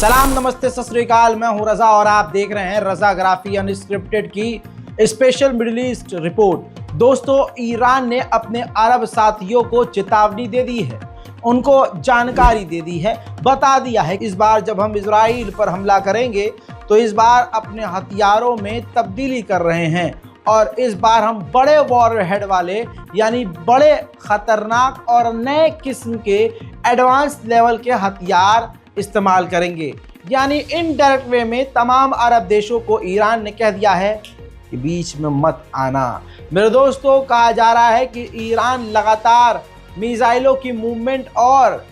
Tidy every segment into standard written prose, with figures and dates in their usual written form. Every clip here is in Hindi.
सलाम, नमस्ते, सत श्री अकाल। मैं हूं रजा और आप देख रहे हैं रजाग्राफी अनस्क्रिप्टेड की स्पेशल मिडिल ईस्ट रिपोर्ट। दोस्तों, ईरान ने अपने अरब साथियों को चेतावनी दे दी है, उनको जानकारी दे दी है, बता दिया है इस बार जब हम इजराइल पर हमला करेंगे तो इस बार अपने हथियारों में तब्दीली कर रहे हैं और इस बार हम बड़े वॉरहेड वाले यानी बड़े खतरनाक और नए किस्म के एडवांस लेवल के हथियार इस्तेमाल करेंगे। यानी इनडायरेक्ट वे में तमाम अरब देशों को ईरान ने कह दिया है कि बीच में मत आना। मेरे दोस्तों, कहा जा रहा है कि ईरान लगातार मिसाइलों की मूवमेंट और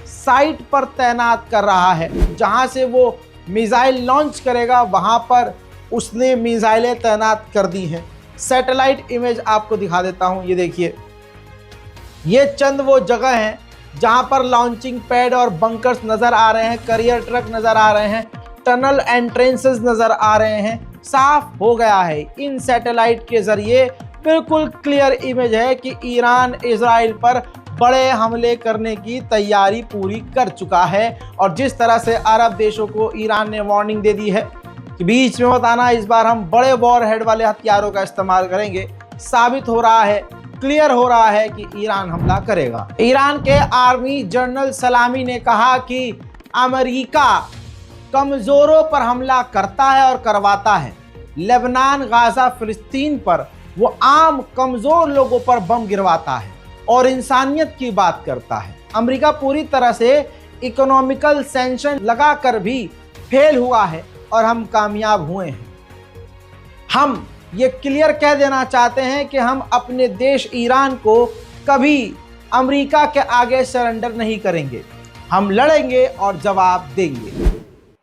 साइट पर तैनात कर रहा है। जहां से वो मिसाइल लॉन्च करेगा वहां पर उसने मिसाइलें तैनात कर दी हैं। सैटेलाइट इमेज आपको दिखा देता हूं, ये देखिए, ये चंद वो जगह हैं जहां पर लॉन्चिंग पैड और बंकर्स नज़र आ रहे हैं, करियर ट्रक नज़र आ रहे हैं, टनल एंट्रेंसेस नज़र आ रहे हैं। साफ हो गया है इन सैटेलाइट के ज़रिए, बिल्कुल क्लियर इमेज है कि ईरान इजराइल पर बड़े हमले करने की तैयारी पूरी कर चुका है। और जिस तरह से अरब देशों को ईरान ने वार्निंग दे दी है कि बीच में मत आना, इस बार हम बड़े वॉरहेड वाले हथियारों का इस्तेमाल करेंगे, साबित हो रहा है, क्लियर हो रहा है कि ईरान हमला करेगा। ईरान के आर्मी जनरल सलामी ने कहा कि अमेरिका कमजोरों पर हमला करता है और करवाता है। लेबनान, गाजा, फिलिस्तीन पर वो आम कमजोर लोगों पर बम गिरवाता है और इंसानियत की बात करता है। अमेरिका पूरी तरह से इकोनॉमिकल सैंक्शन लगाकर भी फेल हुआ है और हम कामयाब हुए हैं। हम ये क्लियर कह देना चाहते हैं कि हम अपने देश ईरान को कभी अमेरिका के आगे सरेंडर नहीं करेंगे। हम लड़ेंगे और जवाब देंगे।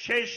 6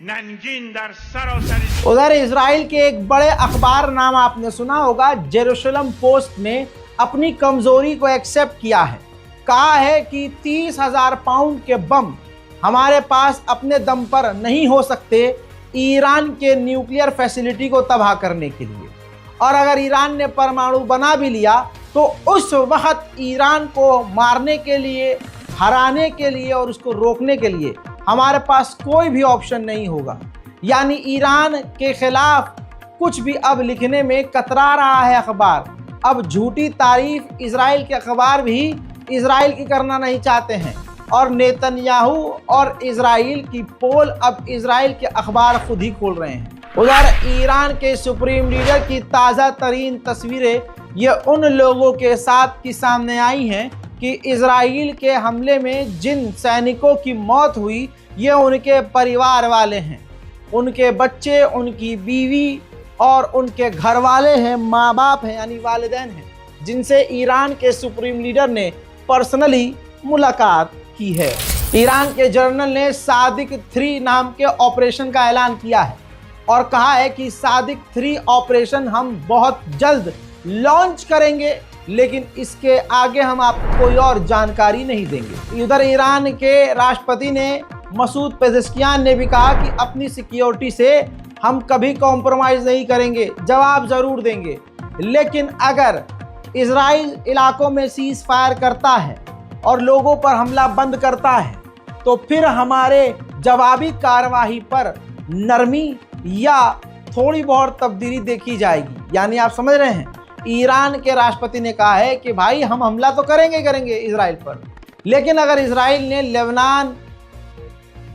नंगीन दर सरासरी। उधर इजराइल के एक बड़े अखबार, नाम आपने सुना होगा, जेरूशलम पोस्ट ने अपनी कमजोरी को एक्सेप्ट किया है। कहा है कि 30,000 पाउंड के बम हमारे पास अपने दम पर नहीं हो सकते ईरान के न्यूक्लियर फैसिलिटी को तबाह करने के लिए। और अगर ईरान ने परमाणु बना भी लिया तो उस वक्त ईरान को मारने के लिए, हराने के लिए और उसको रोकने के लिए हमारे पास कोई भी ऑप्शन नहीं होगा। यानी ईरान के खिलाफ कुछ भी अब लिखने में कतरा रहा है अखबार। अब झूठी तारीफ इजराइल के अखबार भी इजराइल की करना नहीं चाहते हैं और नेतन्याहू और इजराइल की पोल अब इजराइल के अखबार खुद ही खोल रहे हैं। उधर ईरान के सुप्रीम लीडर की ताज़ा तरीन तस्वीरें ये उन लोगों के साथ की सामने आई हैं कि इजराइल के हमले में जिन सैनिकों की मौत हुई ये उनके परिवार वाले हैं, उनके बच्चे, उनकी बीवी और उनके घर वाले हैं, माँ बाप हैं, यानी वालिदैन हैं, जिनसे ईरान के सुप्रीम लीडर ने पर्सनली मुलाकात की है। ईरान के जर्नल ने सादिक 3 नाम के ऑपरेशन का ऐलान किया है और कहा है कि सादिक 3 ऑपरेशन हम बहुत जल्द लॉन्च करेंगे, लेकिन इसके आगे हम आपको कोई और जानकारी नहीं देंगे। उधर ईरान के राष्ट्रपति ने मसूद पेज़ेश्कियान ने भी कहा कि अपनी सिक्योरिटी से हम कभी कॉम्प्रोमाइज़ नहीं करेंगे, जवाब ज़रूर देंगे। लेकिन अगर इजराइल इलाकों में सीज़ फायर करता है और लोगों पर हमला बंद करता है तो फिर हमारे जवाबी कार्रवाई पर नरमी या थोड़ी बहुत तब्दीली देखी जाएगी। यानी आप समझ रहे हैं, ईरान के राष्ट्रपति ने कहा है कि भाई हम हमला तो करेंगे इजराइल पर, लेकिन अगर इजराइल ने लेबनान,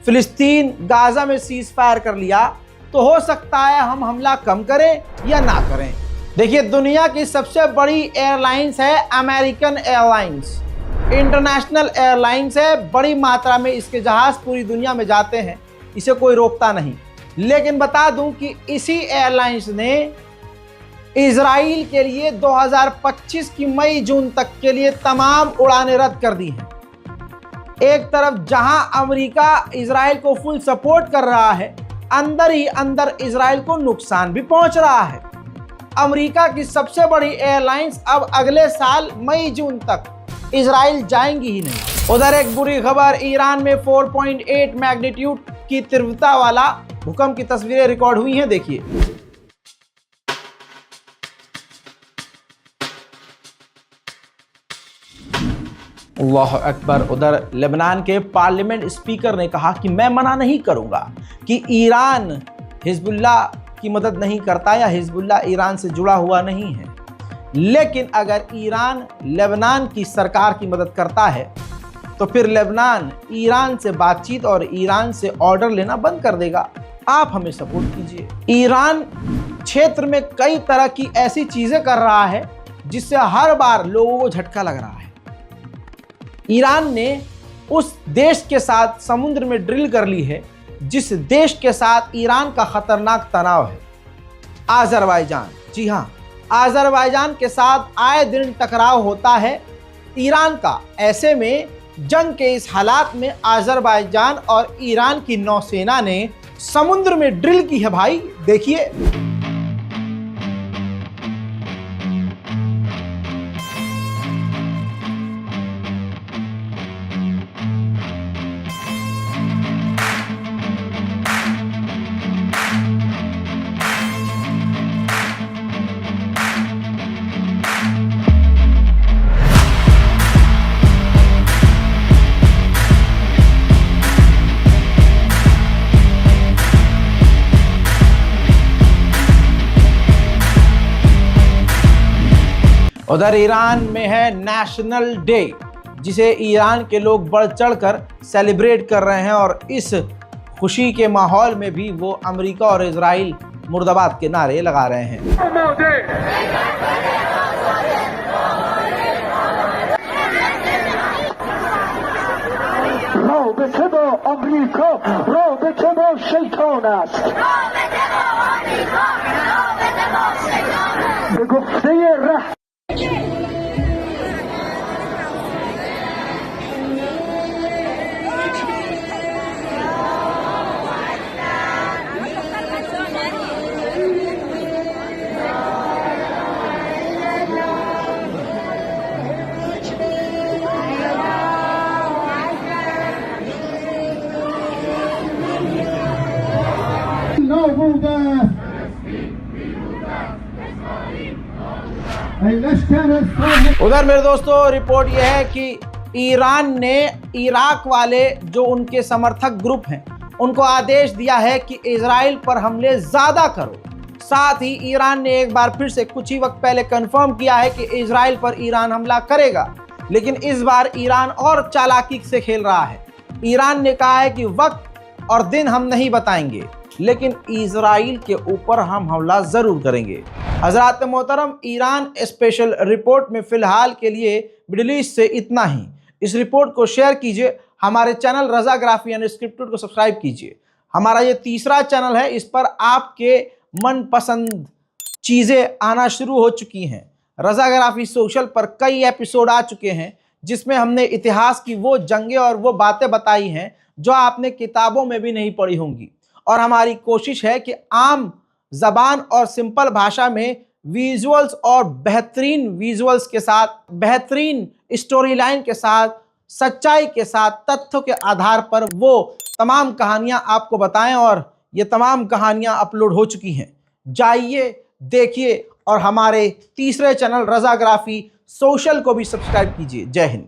फिलिस्तीन, गाजा में सीज फायर कर लिया तो हो सकता है हम हमला कम करें या ना करें। देखिए, दुनिया की सबसे बड़ी एयरलाइंस है अमेरिकन एयरलाइंस, इंटरनेशनल एयरलाइंस है। बड़ी मात्रा में इसके जहाज़ पूरी दुनिया में जाते हैं, इसे कोई रोकता नहीं। लेकिन बता दूं कि इसी एयरलाइंस ने इजराइल के लिए 2025 की मई जून तक के लिए तमाम उड़ानें रद्द कर दी हैं। एक तरफ जहां अमेरिका इजराइल को फुल सपोर्ट कर रहा है, अंदर ही अंदर इजराइल को नुकसान भी पहुंच रहा है। अमेरिका की सबसे बड़ी एयरलाइंस अब अगले साल मई जून तक इजराइल जाएंगी ही नहीं। उधर एक बुरी खबर, ईरान में 4.8 मैग्नीट्यूड की तीव्रता वाला भूकंप की तस्वीरें रिकॉर्ड हुई हैं, देखिए। अल्लाह अकबर। उधर लेबनान के पार्लियामेंट स्पीकर ने कहा कि मैं मना नहीं करूंगा कि ईरान हिजबुल्लाह की मदद नहीं करता या हिजबुल्लाह ईरान से जुड़ा हुआ नहीं है, लेकिन अगर ईरान लेबनान की सरकार की मदद करता है तो फिर लेबनान ईरान से बातचीत और ईरान से ऑर्डर लेना बंद कर देगा। आप हमें सपोर्ट कीजिए। ईरान क्षेत्र में कई तरह की ऐसी चीजें कर रहा है जिससे हर बार लोगों को झटका लग रहा है। ईरान ने उस देश के साथ समुद्र में ड्रिल कर ली है जिस देश के साथ ईरान का खतरनाक तनाव है, आज़रबाईजान। जी हां, आज़रबाईजान के साथ आए दिन टकराव होता है ईरान का। ऐसे में जंग के इस हालात में आज़रबाईजान और ईरान की नौसेना ने समुद्र में ड्रिल की है भाई, देखिए। उधर ईरान में है नेशनल डे, जिसे ईरान के लोग बढ़ चढ़कर सेलिब्रेट कर रहे हैं और इस खुशी के माहौल में भी वो अमेरिका और इजराइल मुर्दाबाद के नारे लगा रहे हैं। उधर मेरे दोस्तों रिपोर्ट यह है कि ईरान ने इराक वाले जो उनके समर्थक ग्रुप हैं उनको आदेश दिया है कि इजराइल पर हमले ज्यादा करो। साथ ही ईरान ने एक बार फिर से कुछ ही वक्त पहले कंफर्म किया है कि इजराइल पर ईरान हमला करेगा, लेकिन इस बार ईरान और चालाकी से खेल रहा है। ईरान ने कहा है कि वक्त और दिन हम नहीं बताएंगे, लेकिन इजराइल के ऊपर हम हमला जरूर करेंगे। हजरात मोहतरम, ईरान स्पेशल रिपोर्ट में फिलहाल के लिए मिडिल ईस्ट से इतना ही। इस रिपोर्ट को शेयर कीजिए। हमारे चैनल रज़ाग्राफी अनस्क्रिप्टेड को सब्सक्राइब कीजिए। हमारा ये तीसरा चैनल है, इस पर आपके मनपसंद चीज़ें आना शुरू हो चुकी हैं। रज़ाग्राफी सोशल पर कई एपिसोड आ चुके हैं जिसमें हमने इतिहास की वो जंगें और वो बातें बताई हैं जो आपने किताबों में भी नहीं पढ़ी होंगी। और हमारी कोशिश है कि आम ज़बान और सिंपल भाषा में विजुअल्स और बेहतरीन विजुअल्स के साथ, बेहतरीन स्टोरी लाइन के साथ, सच्चाई के साथ, तथ्यों के आधार पर वो तमाम कहानियां आपको बताएं। और ये तमाम कहानियां अपलोड हो चुकी हैं, जाइए देखिए और हमारे तीसरे चैनल रज़ाग्राफी सोशल को भी सब्सक्राइब कीजिए। जय हिंद।